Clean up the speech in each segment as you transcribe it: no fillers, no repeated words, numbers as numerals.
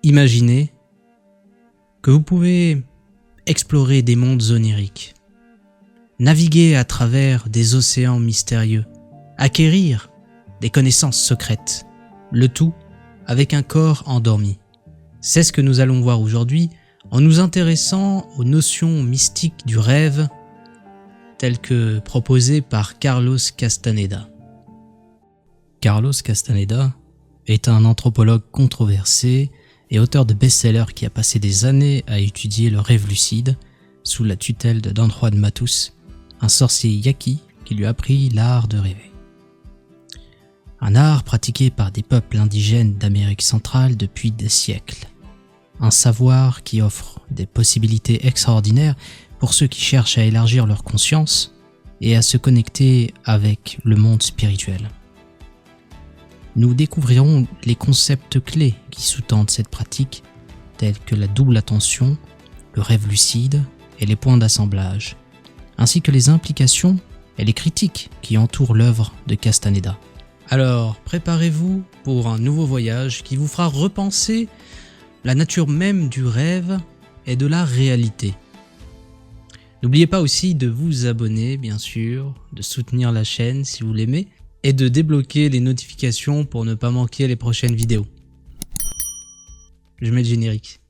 imaginez que vous pouvez explorer des mondes oniriques, naviguer à travers des océans mystérieux, acquérir des connaissances secrètes, le tout avec un corps endormi. C'est ce que nous allons voir aujourd'hui en nous intéressant aux notions mystiques du rêve telles que proposées par Carlos Castaneda. Carlos Castaneda est un anthropologue controversé et auteur de best-sellers qui a passé des années à étudier le rêve lucide sous la tutelle de Don Juan Matus, un sorcier yaqui qui lui a appris l'art de rêver. Un art pratiqué par des peuples indigènes d'Amérique centrale depuis des siècles. Un savoir qui offre des possibilités extraordinaires pour ceux qui cherchent à élargir leur conscience et à se connecter avec le monde spirituel. Nous découvrirons les concepts clés qui sous-tendent cette pratique, tels que la double attention, le rêve lucide et les points d'assemblage, ainsi que les implications et les critiques qui entourent l'œuvre de Castaneda. Alors, préparez-vous pour un nouveau voyage qui vous fera repenser la nature même du rêve et de la réalité. N'oubliez pas aussi de vous abonner, bien sûr, de soutenir la chaîne si vous l'aimez, et de débloquer les notifications pour ne pas manquer les prochaines vidéos. Je mets le générique.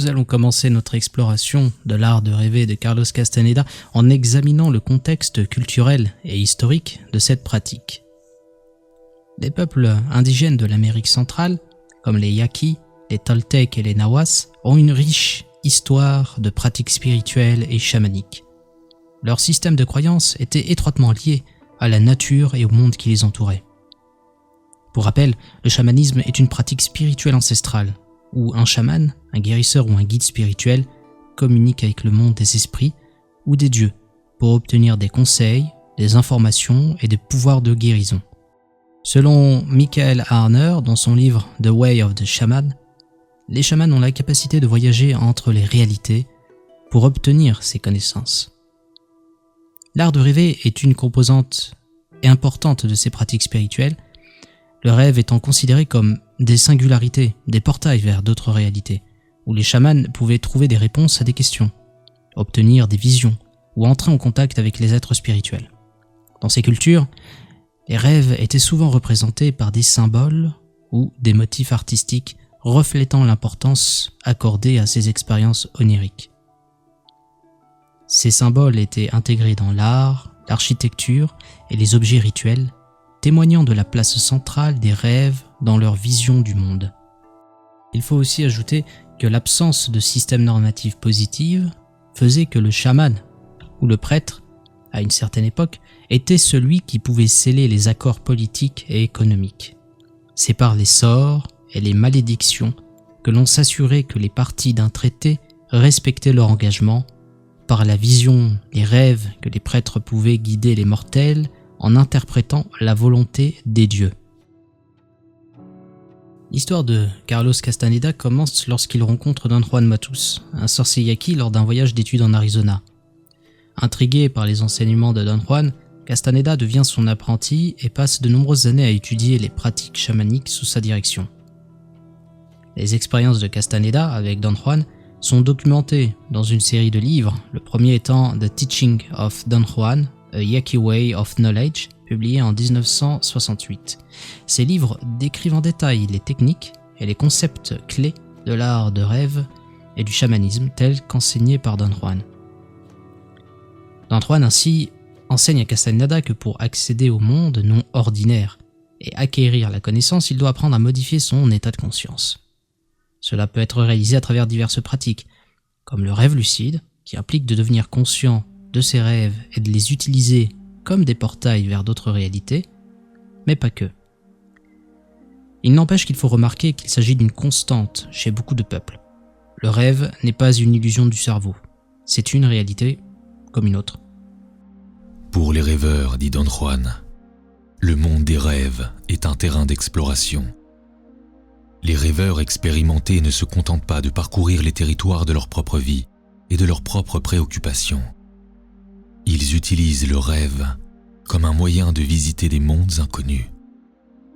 Nous allons commencer notre exploration de l'art de rêver de Carlos Castaneda en examinant le contexte culturel et historique de cette pratique. Les peuples indigènes de l'Amérique centrale, comme les Yaquis, les Toltecs et les Nahuas, ont une riche histoire de pratiques spirituelles et chamaniques. Leur système de croyances était étroitement lié à la nature et au monde qui les entourait. Pour rappel, le chamanisme est une pratique spirituelle ancestrale, où un chaman, un guérisseur ou un guide spirituel communique avec le monde des esprits ou des dieux pour obtenir des conseils, des informations et des pouvoirs de guérison. Selon Michael Harner, dans son livre The Way of the Shaman, les chamans ont la capacité de voyager entre les réalités pour obtenir ces connaissances. L'art de rêver est une composante importante de ces pratiques spirituelles, le rêve étant considéré comme des singularités, des portails vers d'autres réalités, où les chamans pouvaient trouver des réponses à des questions, obtenir des visions ou entrer en contact avec les êtres spirituels. Dans ces cultures, les rêves étaient souvent représentés par des symboles ou des motifs artistiques reflétant l'importance accordée à ces expériences oniriques. Ces symboles étaient intégrés dans l'art, l'architecture et les objets rituels, témoignant de la place centrale des rêves dans leur vision du monde. Il faut aussi ajouter que l'absence de système normatif positif faisait que le chaman ou le prêtre, à une certaine époque, était celui qui pouvait sceller les accords politiques et économiques. C'est par les sorts et les malédictions que l'on s'assurait que les parties d'un traité respectaient leur engagement, par la vision, les rêves que les prêtres pouvaient guider les mortels en interprétant la volonté des dieux. L'histoire de Carlos Castaneda commence lorsqu'il rencontre Don Juan Matus, un sorcier yaqui lors d'un voyage d'études en Arizona. Intrigué par les enseignements de Don Juan, Castaneda devient son apprenti et passe de nombreuses années à étudier les pratiques chamaniques sous sa direction. Les expériences de Castaneda avec Don Juan sont documentées dans une série de livres, le premier étant The Teaching of Don Juan, A Yaqui Way of Knowledge, publié en 1968. Ces livres décrivent en détail les techniques et les concepts clés de l'art de rêve et du chamanisme tels qu'enseignés par Don Juan. Don Juan ainsi enseigne à Castaneda que pour accéder au monde non ordinaire et acquérir la connaissance, il doit apprendre à modifier son état de conscience. Cela peut être réalisé à travers diverses pratiques, comme le rêve lucide, qui implique de devenir conscient de ces rêves est de les utiliser comme des portails vers d'autres réalités, mais pas que. Il n'empêche qu'il faut remarquer qu'il s'agit d'une constante chez beaucoup de peuples. Le rêve n'est pas une illusion du cerveau, c'est une réalité comme une autre. Pour les rêveurs, dit Don Juan, le monde des rêves est un terrain d'exploration. Les rêveurs expérimentés ne se contentent pas de parcourir les territoires de leur propre vie et de leurs propres préoccupations. Ils utilisent le rêve comme un moyen de visiter des mondes inconnus.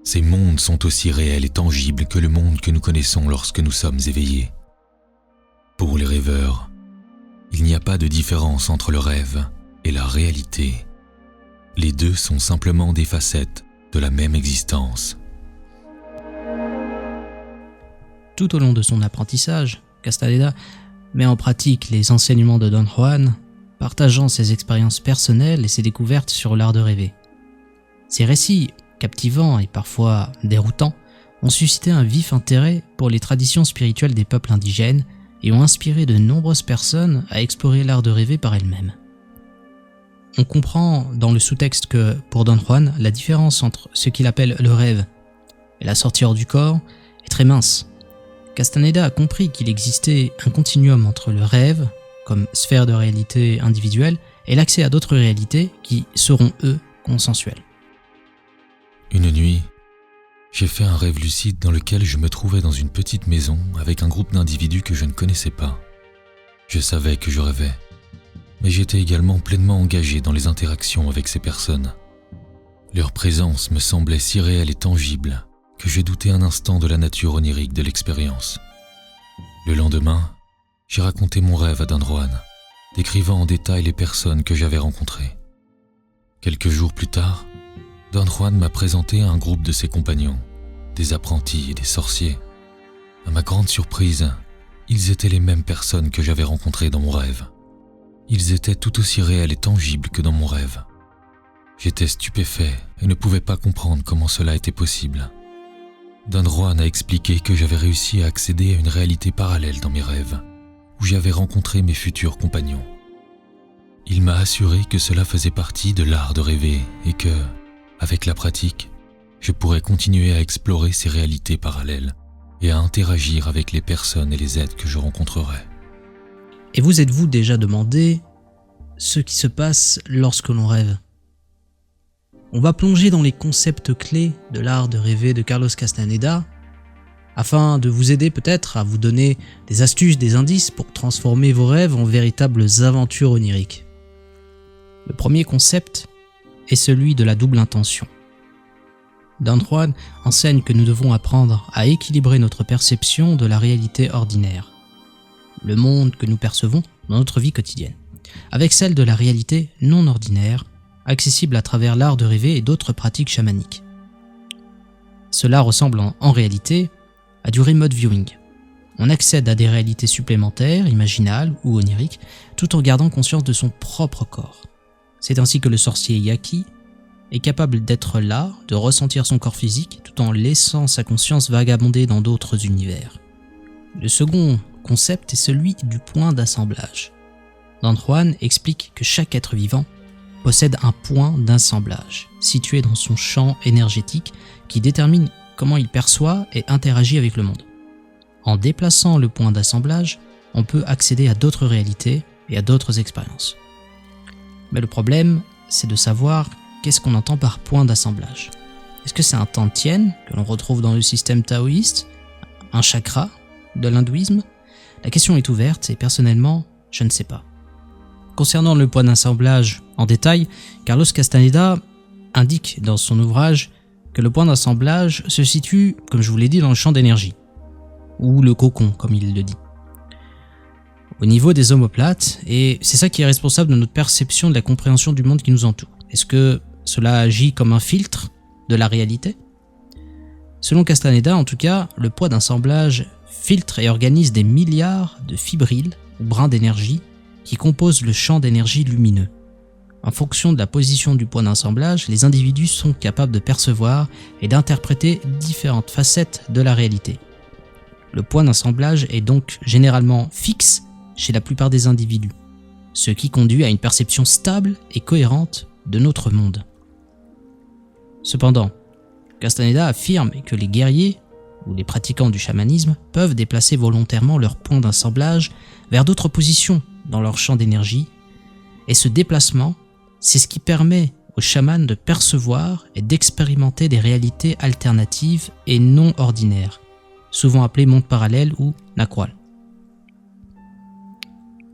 Ces mondes sont aussi réels et tangibles que le monde que nous connaissons lorsque nous sommes éveillés. Pour les rêveurs, il n'y a pas de différence entre le rêve et la réalité. Les deux sont simplement des facettes de la même existence. Tout au long de son apprentissage, Castaneda met en pratique les enseignements de Don Juan, partageant ses expériences personnelles et ses découvertes sur l'art de rêver. Ces récits, captivants et parfois déroutants, ont suscité un vif intérêt pour les traditions spirituelles des peuples indigènes et ont inspiré de nombreuses personnes à explorer l'art de rêver par elles-mêmes. On comprend dans le sous-texte que, pour Don Juan, la différence entre ce qu'il appelle le rêve et la sortie hors du corps est très mince. Castaneda a compris qu'il existait un continuum entre le rêve, comme sphère de réalité individuelle, et l'accès à d'autres réalités qui seront, eux, consensuelles. Une nuit, j'ai fait un rêve lucide dans lequel je me trouvais dans une petite maison avec un groupe d'individus que je ne connaissais pas. Je savais que je rêvais, mais j'étais également pleinement engagé dans les interactions avec ces personnes. Leur présence me semblait si réelle et tangible que je doutais un instant de la nature onirique de l'expérience. Le lendemain, j'ai raconté mon rêve à Don Juan, décrivant en détail les personnes que j'avais rencontrées. Quelques jours plus tard, Don Juan m'a présenté un groupe de ses compagnons, des apprentis et des sorciers. À ma grande surprise, ils étaient les mêmes personnes que j'avais rencontrées dans mon rêve. Ils étaient tout aussi réels et tangibles que dans mon rêve. J'étais stupéfait et ne pouvais pas comprendre comment cela était possible. Don Juan a expliqué que j'avais réussi à accéder à une réalité parallèle dans mes rêves, où j'avais rencontré mes futurs compagnons. Il m'a assuré que cela faisait partie de l'art de rêver et que, avec la pratique, je pourrais continuer à explorer ces réalités parallèles et à interagir avec les personnes et les êtres que je rencontrerais. Et vous êtes-vous déjà demandé ce qui se passe lorsque l'on rêve ? On va plonger dans les concepts clés de l'art de rêver de Carlos Castaneda, afin de vous aider peut-être à vous donner des astuces, des indices pour transformer vos rêves en véritables aventures oniriques. Le premier concept est celui de la double intention. Don Juan enseigne que nous devons apprendre à équilibrer notre perception de la réalité ordinaire, le monde que nous percevons dans notre vie quotidienne, avec celle de la réalité non ordinaire, accessible à travers l'art de rêver et d'autres pratiques chamaniques. Cela ressemble en réalité à du remote viewing. On accède à des réalités supplémentaires, imaginales ou oniriques, tout en gardant conscience de son propre corps. C'est ainsi que le sorcier Yaki est capable d'être là, de ressentir son corps physique, tout en laissant sa conscience vagabonder dans d'autres univers. Le second concept est celui du point d'assemblage. Don Juan explique que chaque être vivant possède un point d'assemblage, situé dans son champ énergétique qui détermine comment il perçoit et interagit avec le monde. En déplaçant le point d'assemblage, on peut accéder à d'autres réalités et à d'autres expériences. Mais le problème, c'est de savoir qu'est-ce qu'on entend par point d'assemblage. Est-ce que c'est un Tantien que l'on retrouve dans le système taoïste, un chakra de l'hindouisme? La question est ouverte et personnellement, je ne sais pas. Concernant le point d'assemblage en détail, Carlos Castaneda indique dans son ouvrage que le point d'assemblage se situe, comme je vous l'ai dit, dans le champ d'énergie, ou le cocon, comme il le dit, au niveau des omoplates, et c'est ça qui est responsable de notre perception de la compréhension du monde qui nous entoure. Est-ce que cela agit comme un filtre de la réalité? Selon Castaneda, en tout cas, le point d'assemblage filtre et organise des milliards de fibrilles ou brins d'énergie qui composent le champ d'énergie lumineux. En fonction de la position du point d'assemblage, les individus sont capables de percevoir et d'interpréter différentes facettes de la réalité. Le point d'assemblage est donc généralement fixe chez la plupart des individus. ce qui conduit à une perception stable et cohérente de notre monde. Cependant, Castaneda affirme que les guerriers ou les pratiquants du chamanisme peuvent déplacer volontairement leur point d'assemblage vers d'autres positions dans leur champ d'énergie, et ce déplacement, c'est ce qui permet aux chamans de percevoir et d'expérimenter des réalités alternatives et non ordinaires, souvent appelées mondes parallèles ou naqual.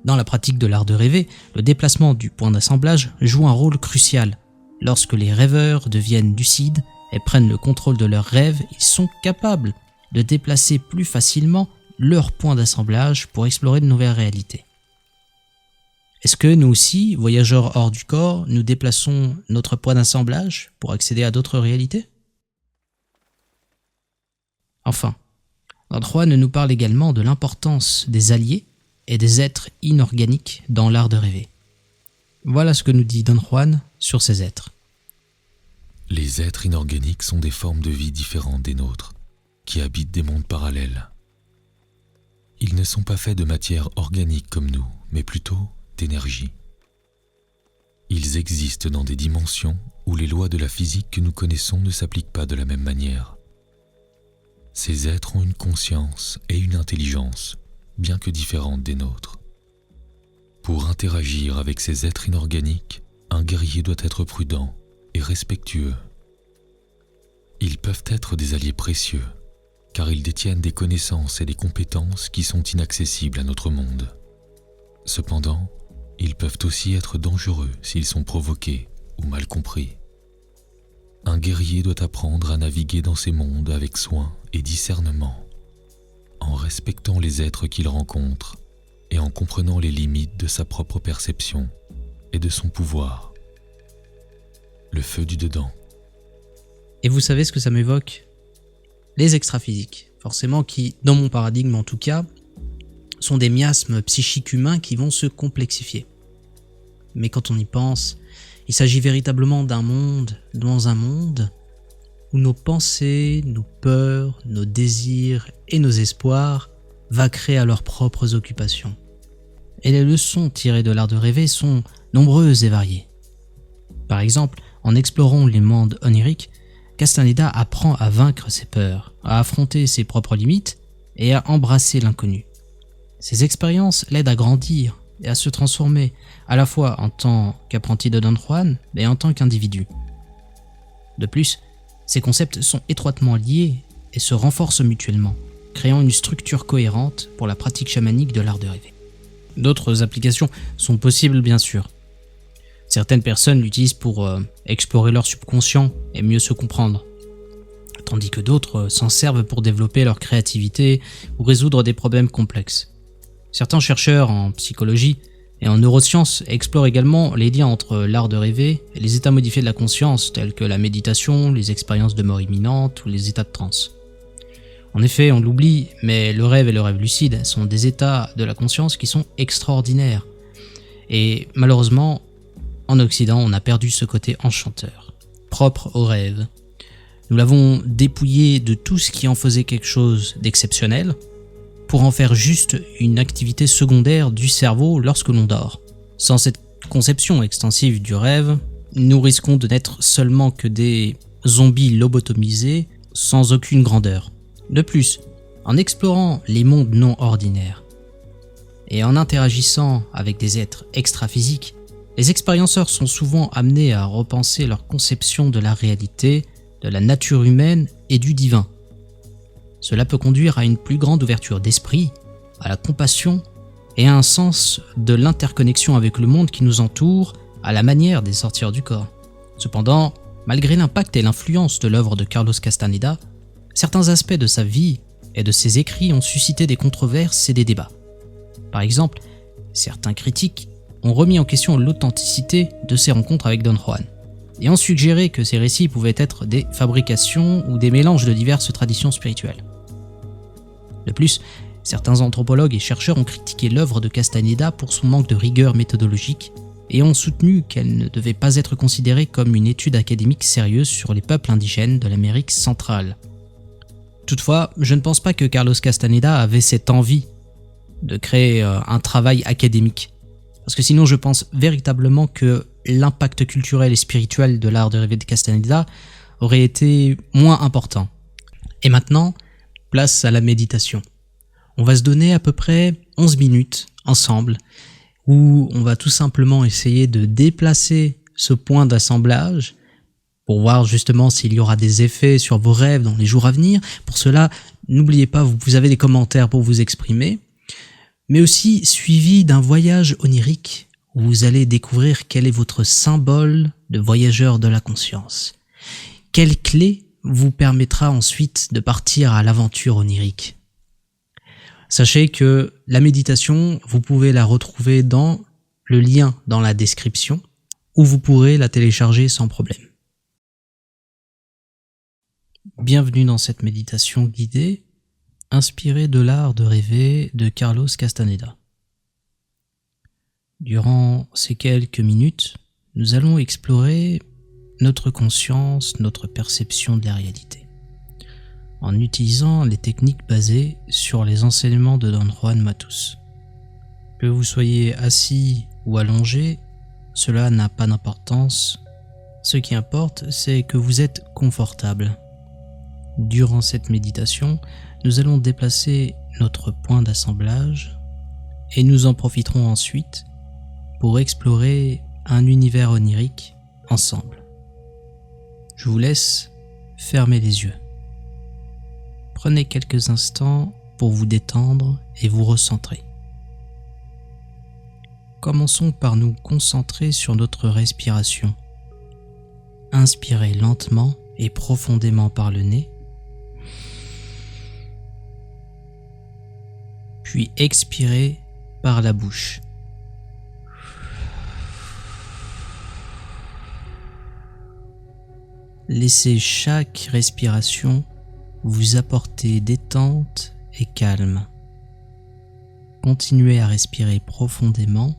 Dans la pratique de l'art de rêver, le déplacement du point d'assemblage joue un rôle crucial. Lorsque les rêveurs deviennent lucides et prennent le contrôle de leurs rêves, ils sont capables de déplacer plus facilement leur point d'assemblage pour explorer de nouvelles réalités. Est-ce que nous aussi, voyageurs hors du corps, nous déplaçons notre point d'assemblage pour accéder à d'autres réalités? Enfin, Don Juan nous parle également de l'importance des alliés et des êtres inorganiques dans l'art de rêver. Voilà ce que nous dit Don Juan sur ces êtres. Les êtres inorganiques sont des formes de vie différentes des nôtres, qui habitent des mondes parallèles. Ils ne sont pas faits de matière organique comme nous, mais plutôt d'énergie. Ils existent dans des dimensions où les lois de la physique que nous connaissons ne s'appliquent pas de la même manière. Ces êtres ont une conscience et une intelligence, bien que différentes des nôtres. Pour interagir avec ces êtres inorganiques, un guerrier doit être prudent et respectueux. Ils peuvent être des alliés précieux, car ils détiennent des connaissances et des compétences qui sont inaccessibles à notre monde. Cependant, ils peuvent aussi être dangereux s'ils sont provoqués ou mal compris. Un guerrier doit apprendre à naviguer dans ces mondes avec soin et discernement, en respectant les êtres qu'il rencontre et en comprenant les limites de sa propre perception et de son pouvoir. Le feu du dedans. Et vous savez ce que ça m'évoque? Les extraphysiques, forcément qui, dans mon paradigme en tout cas, sont des miasmes psychiques humains qui vont se complexifier. Mais quand on y pense, il s'agit véritablement d'un monde dans un monde où nos pensées, nos peurs, nos désirs et nos espoirs va créer à leurs propres occupations. Et les leçons tirées de l'art de rêver sont nombreuses et variées. Par exemple, en explorant les mondes oniriques, Castaneda apprend à vaincre ses peurs, à affronter ses propres limites et à embrasser l'inconnu. Ces expériences l'aident à grandir et à se transformer, à la fois en tant qu'apprenti de Don Juan et en tant qu'individu. De plus, ces concepts sont étroitement liés et se renforcent mutuellement, créant une structure cohérente pour la pratique chamanique de l'art de rêver. D'autres applications sont possibles bien sûr. Certaines personnes l'utilisent pour explorer leur subconscient et mieux se comprendre, tandis que d'autres s'en servent pour développer leur créativité ou résoudre des problèmes complexes. Certains chercheurs en psychologie et en neurosciences explorent également les liens entre l'art de rêver et les états modifiés de la conscience, tels que la méditation, les expériences de mort imminente ou les états de transe. En effet, on l'oublie, mais le rêve et le rêve lucide sont des états de la conscience qui sont extraordinaires. Et malheureusement, en Occident, on a perdu ce côté enchanteur, propre au rêve. Nous l'avons dépouillé de tout ce qui en faisait quelque chose d'exceptionnel, pour en faire juste une activité secondaire du cerveau lorsque l'on dort. Sans cette conception extensive du rêve, nous risquons de n'être seulement que des zombies lobotomisés sans aucune grandeur. De plus, en explorant les mondes non ordinaires et en interagissant avec des êtres extraphysiques, les expérienceurs sont souvent amenés à repenser leur conception de la réalité, de la nature humaine et du divin. Cela peut conduire à une plus grande ouverture d'esprit, à la compassion et à un sens de l'interconnexion avec le monde qui nous entoure à la manière des sortir du corps. Cependant, malgré l'impact et l'influence de l'œuvre de Carlos Castaneda, certains aspects de sa vie et de ses écrits ont suscité des controverses et des débats. Par exemple, certains critiques ont remis en question l'authenticité de ses rencontres avec Don Juan et ont suggéré que ces récits pouvaient être des fabrications ou des mélanges de diverses traditions spirituelles. De plus, certains anthropologues et chercheurs ont critiqué l'œuvre de Castaneda pour son manque de rigueur méthodologique et ont soutenu qu'elle ne devait pas être considérée comme une étude académique sérieuse sur les peuples indigènes de l'Amérique centrale. Toutefois, je ne pense pas que Carlos Castaneda avait cette envie de créer un travail académique. Parce que sinon je pense véritablement que l'impact culturel et spirituel de l'art de rêver de Castaneda aurait été moins important. Et maintenant, place à la méditation. On va se donner à peu près 11 minutes ensemble où on va tout simplement essayer de déplacer ce point d'assemblage pour voir justement s'il y aura des effets sur vos rêves dans les jours à venir. Pour cela, n'oubliez pas, vous avez des commentaires pour vous exprimer, mais aussi suivi d'un voyage onirique où vous allez découvrir quel est votre symbole de voyageur de la conscience. Quelle clé vous permettra ensuite de partir à l'aventure onirique. Sachez que la méditation, vous pouvez la retrouver dans le lien dans la description, où vous pourrez la télécharger sans problème. Bienvenue dans cette méditation guidée, inspirée de l'art de rêver de Carlos Castaneda. Durant ces quelques minutes, nous allons explorer notre conscience, notre perception de la réalité, en utilisant les techniques basées sur les enseignements de Don Juan Matus. Que vous soyez assis ou allongé, cela n'a pas d'importance. Ce qui importe, c'est que vous êtes confortable. Durant cette méditation, nous allons déplacer notre point d'assemblage et nous en profiterons ensuite pour explorer un univers onirique ensemble. Je vous laisse fermer les yeux. Prenez quelques instants pour vous détendre et vous recentrer. Commençons par nous concentrer sur notre respiration. Inspirez lentement et profondément par le nez, puis expirez par la bouche. Laissez chaque respiration vous apporter détente et calme. Continuez à respirer profondément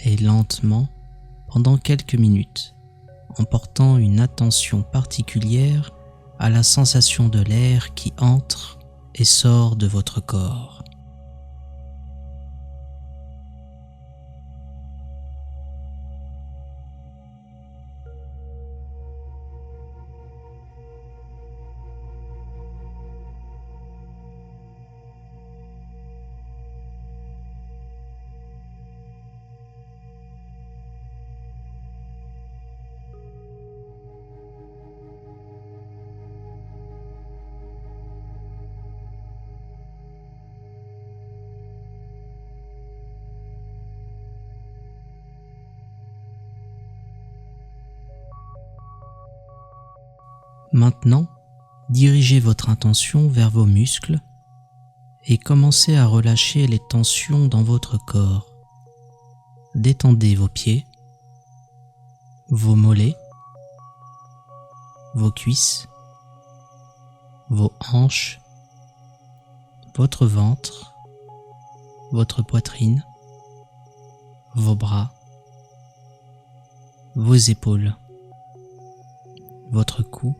et lentement pendant quelques minutes, en portant une attention particulière à la sensation de l'air qui entre et sort de votre corps. Maintenant, dirigez votre intention vers vos muscles et commencez à relâcher les tensions dans votre corps. Détendez vos pieds, vos mollets, vos cuisses, vos hanches, votre ventre, votre poitrine, vos bras, vos épaules, votre cou,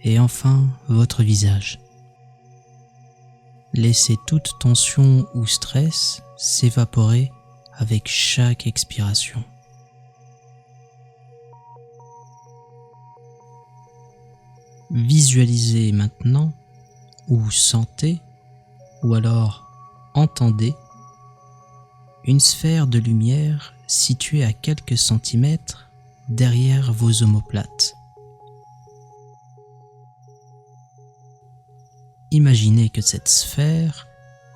et enfin votre visage. Laissez toute tension ou stress s'évaporer avec chaque expiration. Visualisez maintenant ou sentez ou alors entendez une sphère de lumière située à quelques centimètres derrière vos omoplates. Imaginez que cette sphère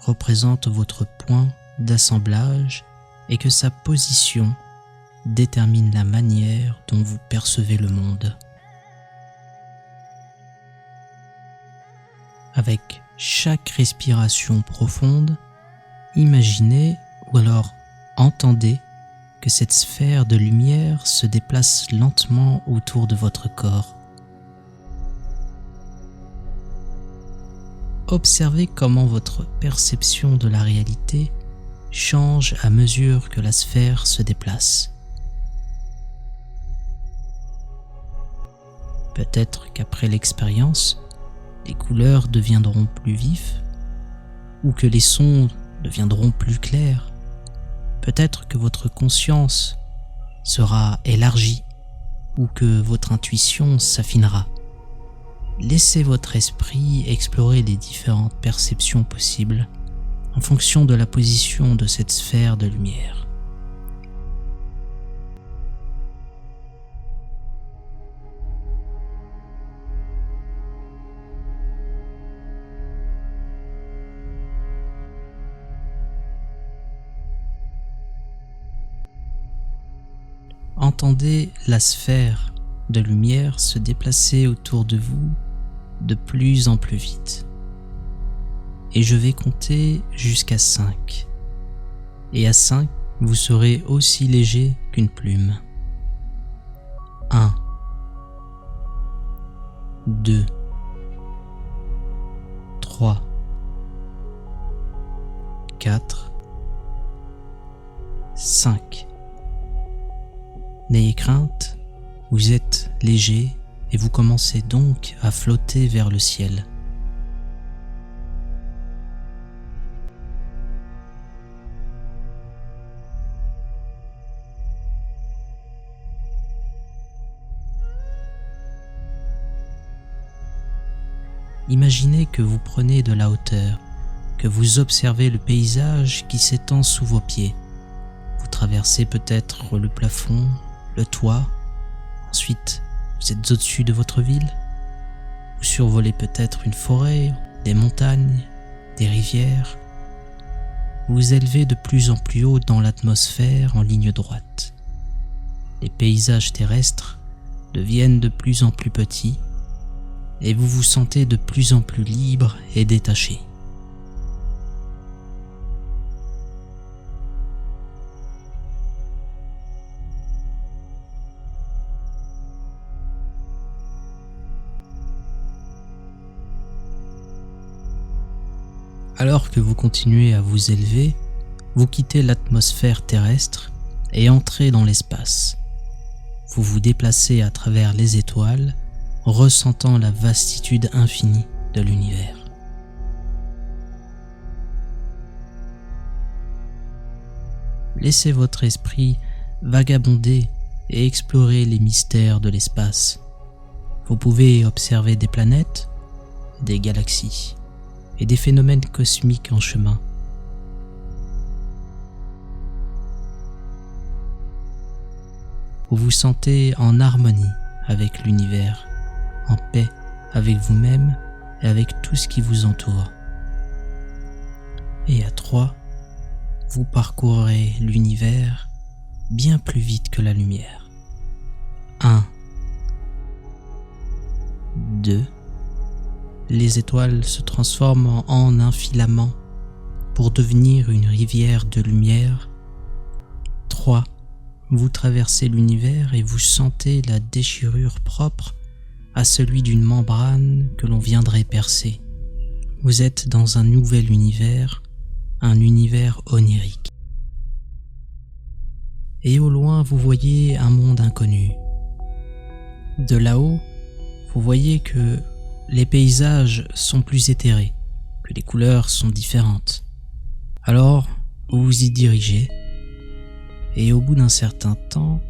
représente votre point d'assemblage et que sa position détermine la manière dont vous percevez le monde. Avec chaque respiration profonde, imaginez ou alors entendez que cette sphère de lumière se déplace lentement autour de votre corps. Observez comment votre perception de la réalité change à mesure que la sphère se déplace. Peut-être qu'après l'expérience, les couleurs deviendront plus vives ou que les sons deviendront plus clairs. Peut-être que votre conscience sera élargie ou que votre intuition s'affinera. Laissez votre esprit explorer les différentes perceptions possibles en fonction de la position de cette sphère de lumière. Entendez la sphère de lumière se déplacer autour de vous de plus en plus vite. Et je vais compter jusqu'à 5. Et à 5, vous serez aussi léger qu'une plume. 1, 2, 3, 4, 5. N'ayez crainte, vous êtes léger et vous commencez donc à flotter vers le ciel. Imaginez que vous prenez de la hauteur, que vous observez le paysage qui s'étend sous vos pieds. Vous traversez peut-être le plafond, le toit. Ensuite, vous êtes au-dessus de votre ville. Vous survolez peut-être une forêt, des montagnes, des rivières. Vous vous élevez de plus en plus haut dans l'atmosphère en ligne droite. Les paysages terrestres deviennent de plus en plus petits et vous vous sentez de plus en plus libre et détaché. Alors que vous continuez à vous élever, vous quittez l'atmosphère terrestre et entrez dans l'espace. Vous vous déplacez à travers les étoiles, ressentant la vastitude infinie de l'univers. Laissez votre esprit vagabonder et explorer les mystères de l'espace. Vous pouvez observer des planètes, des galaxies et des phénomènes cosmiques en chemin. Vous vous sentez en harmonie avec l'univers, en paix avec vous-même et avec tout ce qui vous entoure. Et à 3, vous parcourrez l'univers bien plus vite que la lumière. 1, 2, les étoiles se transforment en un filament pour devenir une rivière de lumière. 3, vous traversez l'univers et vous sentez la déchirure propre à celui d'une membrane que l'on viendrait percer. Vous êtes dans un nouvel univers, un univers onirique. Et au loin, vous voyez un monde inconnu. De là-haut, vous voyez que les paysages sont plus éthérés, que les couleurs sont différentes. Alors, vous vous y dirigez, et au bout d'un certain temps,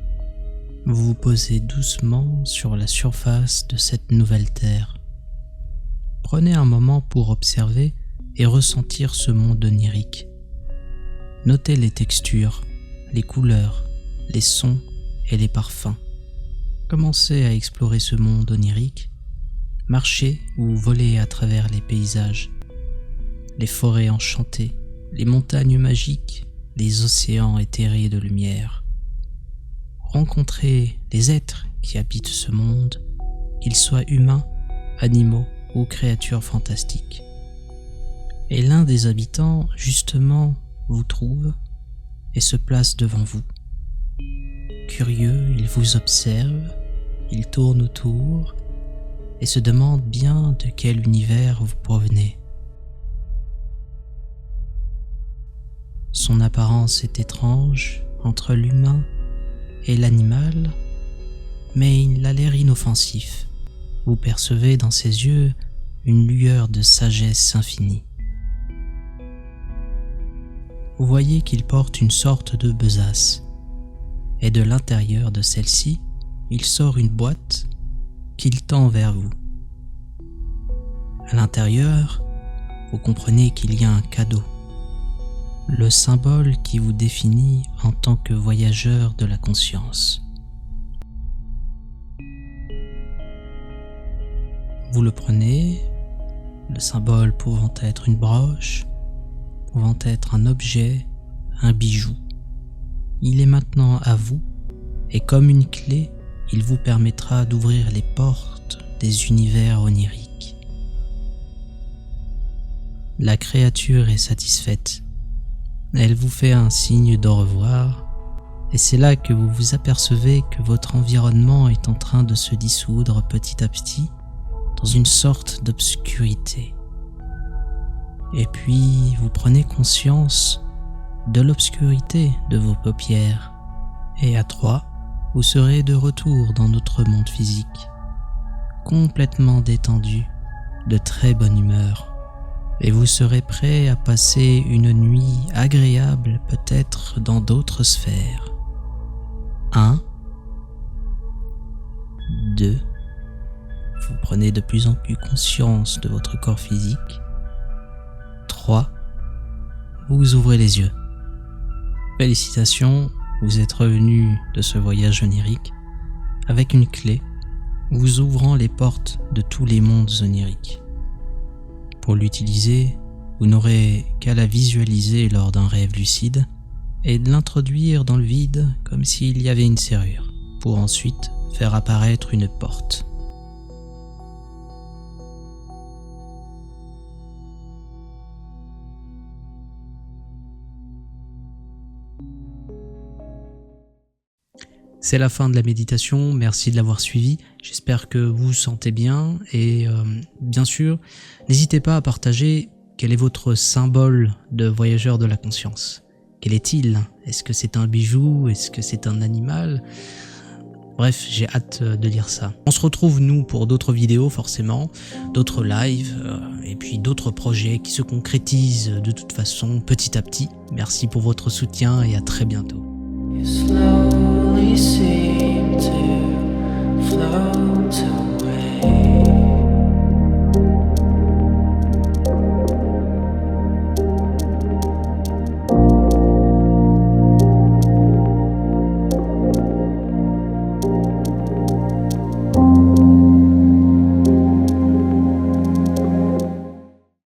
vous vous posez doucement sur la surface de cette nouvelle terre. Prenez un moment pour observer et ressentir ce monde onirique. Notez les textures, les couleurs, les sons et les parfums. Commencez à explorer ce monde onirique. Marchez ou volez à travers les paysages, les forêts enchantées, les montagnes magiques, les océans éthérés de lumière. Rencontrez les êtres qui habitent ce monde, qu'ils soient humains, animaux ou créatures fantastiques. Et l'un des habitants, justement, vous trouve et se place devant vous. Curieux, il vous observe, il tourne autour et se demande bien de quel univers vous provenez. Son apparence est étrange entre l'humain et l'animal, mais il a l'air inoffensif. Vous percevez dans ses yeux une lueur de sagesse infinie. vous voyez qu'il porte une sorte de besace. Et de l'intérieur de celle-ci, il sort une boîte qu'il tend vers vous. À l'intérieur, vous comprenez qu'il y a un cadeau, le symbole qui vous définit en tant que voyageur de la conscience. Vous le prenez, le symbole pouvant être une broche, pouvant être un objet, un bijou. Il est maintenant à vous et comme une clé, il vous permettra d'ouvrir les portes des univers oniriques. La créature est satisfaite. Elle vous fait un signe d'au revoir et c'est là que vous vous apercevez que votre environnement est en train de se dissoudre petit à petit dans une sorte d'obscurité. Et puis vous prenez conscience de l'obscurité de vos paupières et à 3, vous serez de retour dans notre monde physique, complètement détendu, de très bonne humeur, et vous serez prêt à passer une nuit agréable peut-être dans d'autres sphères. 1, 2, vous prenez de plus en plus conscience de votre corps physique. 3, vous ouvrez les yeux. Félicitations, vous êtes revenu de ce voyage onirique avec une clé vous ouvrant les portes de tous les mondes oniriques. Pour l'utiliser, vous n'aurez qu'à la visualiser lors d'un rêve lucide et de l'introduire dans le vide comme s'il y avait une serrure, pour ensuite faire apparaître une porte. C'est la fin de la méditation, merci de l'avoir suivi, j'espère que vous vous sentez bien et bien sûr, n'hésitez pas à partager quel est votre symbole de voyageur de la conscience. Quel est-il? Est-ce que c'est un bijou? Est-ce que c'est un animal? Bref, j'ai hâte de lire ça. On se retrouve nous pour d'autres vidéos forcément, d'autres lives et puis d'autres projets qui se concrétisent de toute façon petit à petit. Merci pour votre soutien et à très bientôt. You slowly seem to float away.